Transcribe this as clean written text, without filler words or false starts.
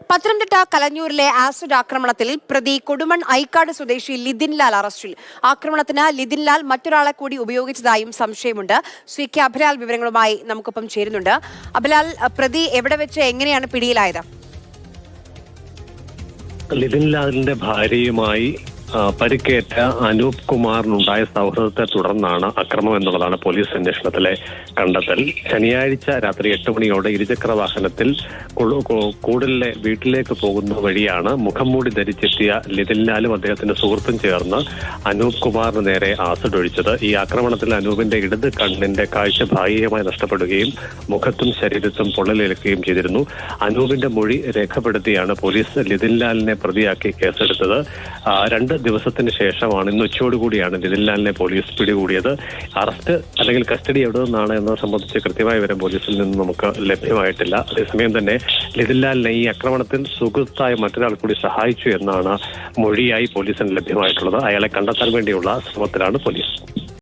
Pathanamthitta കലഞ്ഞൂരിലെ acid ആക്രമണത്തിൽ പ്രതി കൊടുമൺ ഐക്കാട് സ്വദേശി ലിതിൻ ലാൽ അറസ്റ്റിൽ. ആക്രമണത്തിന് ലിതിൻ ലാൽ മറ്റൊരാളെ കൂടി ഉപയോഗിച്ചതായും സംശയമുണ്ട്. ശ്രീ കെ അഭിലാൽ വിവരങ്ങളുമായി നമുക്കൊപ്പം ചേരുന്നുണ്ട്. അഭിലാൽ, പ്രതി എവിടെ വെച്ച് എങ്ങനെയാണ് പിടിയിലായത്? ലിതിൻ ലാലിന്റെ ഭാര്യയുമായി പരിക്കേറ്റ അനൂപ് കുമാറിനുണ്ടായ സൗഹൃദത്തെ തുടർന്നാണ് അക്രമം എന്നുള്ളതാണ് പോലീസ് അന്വേഷണത്തിലെ കണ്ടെത്തൽ. ശനിയാഴ്ച രാത്രി 8 മണിയോടെ ഇരുചക്ര വാഹനത്തിൽ കൂടലിലെ വീട്ടിലേക്ക് പോകുന്ന വഴിയാണ് മുഖംമൂടി ധരിച്ചെത്തിയ ലിതിൻ ലാലും അദ്ദേഹത്തിന്റെ സുഹൃത്തും ചേർന്ന് അനൂപ് കുമാറിന് നേരെ ആസിഡ് ഒഴിച്ചത്. ഈ ആക്രമണത്തിൽ അനൂപിന്റെ ഇടത് കണ്ണിന്റെ കാഴ്ച ഭാഗികമായി നഷ്ടപ്പെടുകയും മുഖത്തും ശരീരത്തും പൊള്ളലേൽക്കുകയും ചെയ്തിരുന്നു. അനൂപിന്റെ മൊഴി രേഖപ്പെടുത്തിയാണ് പോലീസ് ലിതിൻ ലാലിനെ പ്രതിയാക്കി കേസെടുത്തത്. 2 ദിവസത്തിന് ശേഷമാണ്, ഇന്ന് ഉച്ചയോടുകൂടിയാണ് ലിതിൻ ലാലിനെ പോലീസ് പിടികൂടിയത്. അറസ്റ്റ് അല്ലെങ്കിൽ കസ്റ്റഡി എവിടെ നിന്നാണ് എന്നത് സംബന്ധിച്ച് കൃത്യമായ വിവരം പോലീസിൽ നിന്ന് നമുക്ക് ലഭ്യമായിട്ടില്ല. അതേസമയം തന്നെ ലിതിൻ ലാലിനെ ഈ ആക്രമണത്തിൽ സുഹൃത്തായ മറ്റൊരാൾ കൂടി സഹായിച്ചു എന്നാണ് മൊഴിയായി പോലീസിന് ലഭ്യമായിട്ടുള്ളത്. അയാളെ കണ്ടെത്താൻ വേണ്ടിയുള്ള ശ്രമത്തിലാണ് പോലീസ്.